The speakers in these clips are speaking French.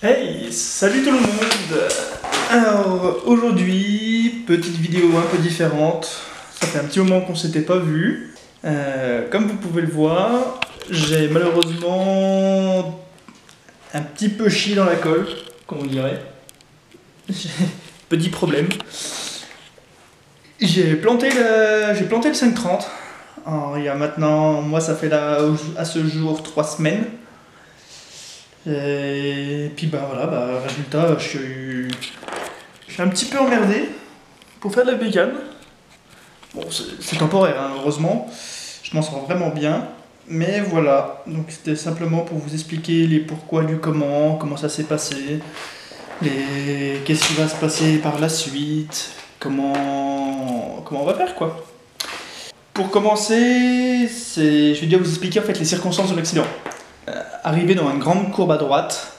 Hey, salut tout le monde. Alors aujourd'hui, petite vidéo un peu différente. Ça fait un petit moment qu'on s'était pas vu. Comme vous pouvez le voir, j'ai malheureusement un petit peu chié dans la colle, comme on dirait. J'ai petit problème. J'ai planté le 530. Alors, il y a maintenant, moi ça fait là à ce jour 3 semaines. Et puis bah voilà, résultat, je suis un petit peu emmerdé pour faire de la bécane. Bon, c'est temporaire, hein, heureusement. Je m'en sors vraiment bien. Mais voilà, donc c'était simplement pour vous expliquer les pourquoi du comment ça s'est passé, qu'est-ce qui va se passer par la suite, comment on va faire quoi. Pour commencer, je vais déjà vous expliquer en fait les circonstances de l'accident. Arrivé dans une grande courbe à droite,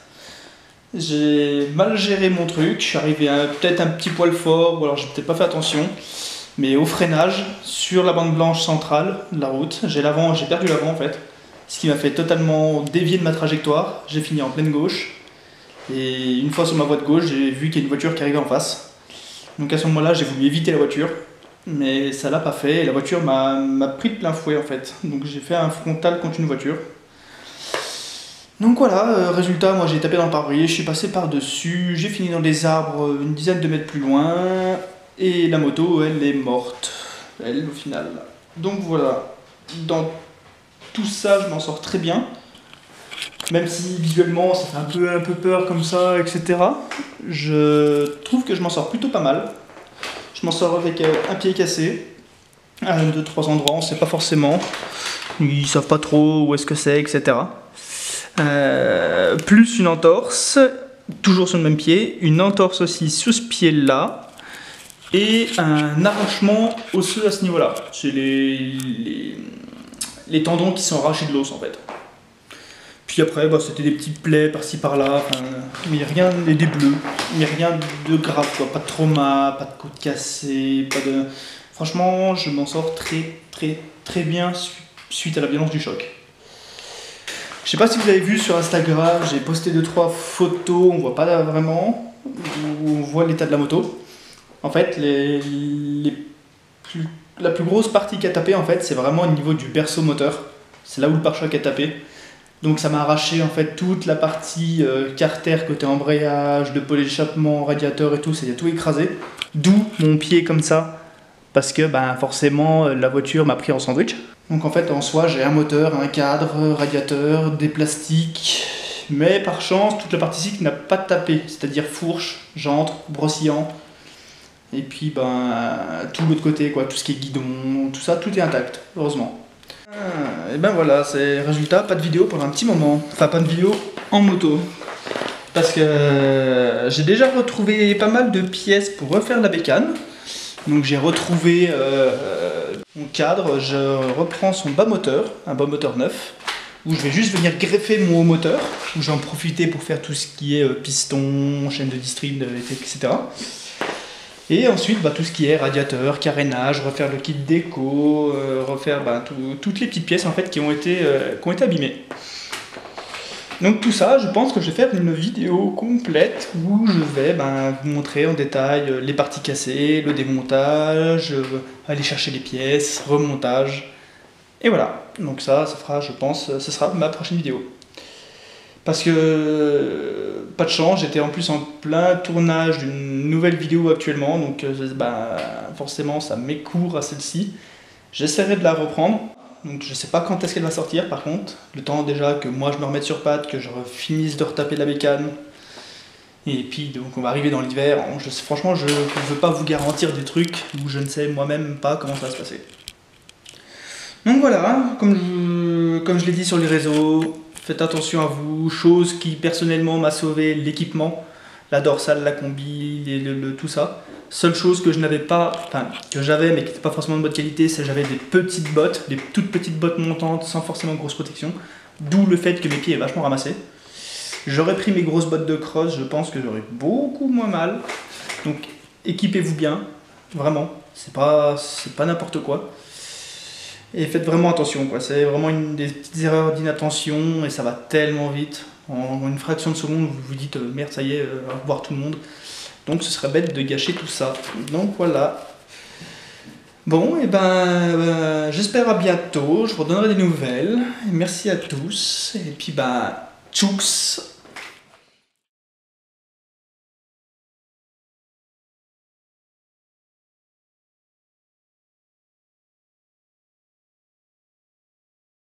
j'ai mal géré mon truc, je suis arrivé peut-être un petit poil fort, ou alors j'ai peut-être pas fait attention, mais au freinage, sur la bande blanche centrale de la route, j'ai perdu l'avant en fait, ce qui m'a fait totalement dévier de ma trajectoire, j'ai fini en pleine gauche, et une fois sur ma voie de gauche, j'ai vu qu'il y a une voiture qui arrivait en face. Donc à ce moment-là, j'ai voulu éviter la voiture, mais ça l'a pas fait, et la voiture m'a pris de plein fouet en fait, donc j'ai fait un frontal contre une voiture. Donc voilà, résultat, moi j'ai tapé dans le pare-brise, je suis passé par-dessus, j'ai fini dans des arbres une dizaine de mètres plus loin, et la moto, elle est morte, elle, au final. Donc voilà, dans tout ça, je m'en sors très bien, même si visuellement ça fait un peu peur comme ça, etc. Je trouve que je m'en sors plutôt pas mal. Je m'en sors avec un pied cassé, à 2-3 endroits, on sait pas forcément, ils savent pas trop où est-ce que c'est, etc. Plus une entorse, toujours sur le même pied, une entorse aussi sur ce pied-là, et un arrachement osseux à ce niveau-là. C'est les tendons qui sont arrachés de l'os en fait. Puis après, c'était des petites plaies par-ci par-là, mais rien, des bleus, mais rien de grave, quoi. Pas de trauma, pas de côte cassée, pas de... Franchement, je m'en sors très bien suite à la violence du choc. Je sais pas si vous avez vu sur Instagram, j'ai posté 2-3 photos, on voit pas vraiment, où on voit l'état de la moto. En fait, la plus grosse partie qui a tapé, en fait, c'est vraiment au niveau du berceau moteur. C'est là où le pare-choc a tapé. Donc ça m'a arraché en fait toute la partie carter côté embrayage, de pôle d'échappement, radiateur et tout, ça y a tout écrasé. D'où mon pied comme ça, parce que forcément la voiture m'a pris en sandwich. Donc en fait en soi j'ai un moteur, un cadre, radiateur, des plastiques, mais par chance toute la partie ici qui n'a pas tapé, c'est-à-dire fourche, jantre, brossillant, et puis tout l'autre côté quoi, tout ce qui est guidon, tout ça, tout est intact, heureusement. Et voilà, c'est résultat, pas de vidéo pendant un petit moment, enfin pas de vidéo en moto. Parce que j'ai déjà retrouvé pas mal de pièces pour refaire la bécane. Donc j'ai retrouvé mon cadre, je reprends son bas moteur, un bas moteur neuf, où je vais juste venir greffer mon haut moteur, où j'en profiter pour faire tout ce qui est piston, chaîne de distrib, etc. Et ensuite tout ce qui est radiateur, carénage, refaire le kit déco, refaire toutes les petites pièces en fait qui ont été abîmées. Donc tout ça, je pense que je vais faire une vidéo complète où je vais vous montrer en détail les parties cassées, le démontage, aller chercher les pièces, remontage. Et voilà, donc ça fera, je pense, ce sera ma prochaine vidéo. Parce que, pas de chance, j'étais en plus en plein tournage d'une nouvelle vidéo actuellement, donc forcément ça m'écourt à celle-ci. J'essaierai de la reprendre. Donc je sais pas quand est-ce qu'elle va sortir par contre, le temps déjà que moi je me remette sur pattes, que je finisse de retaper la bécane, et puis donc on va arriver dans l'hiver. Franchement je ne veux pas vous garantir des trucs où je ne sais moi-même pas comment ça va se passer. Donc voilà, comme je l'ai dit sur les réseaux, faites attention à vous, chose qui personnellement m'a sauvé l'équipement, la dorsale, la combi, tout ça. Seule chose que je n'avais pas, que j'avais mais qui n'était pas forcément de bonne qualité, c'est que j'avais des petites bottes, des toutes petites bottes montantes sans forcément grosse protection. D'où le fait que mes pieds est vachement ramassés. J'aurais pris mes grosses bottes de cross, je pense que j'aurais beaucoup moins mal. Donc équipez-vous bien, vraiment, c'est pas n'importe quoi. Et faites vraiment attention, quoi. C'est vraiment des petites erreurs d'inattention et ça va tellement vite. En une fraction de seconde, vous vous dites merde, ça y est, au revoir tout le monde. Donc ce serait bête de gâcher tout ça. Donc voilà. Bon, et j'espère à bientôt. Je vous redonnerai des nouvelles. Merci à tous. Et puis tchouks.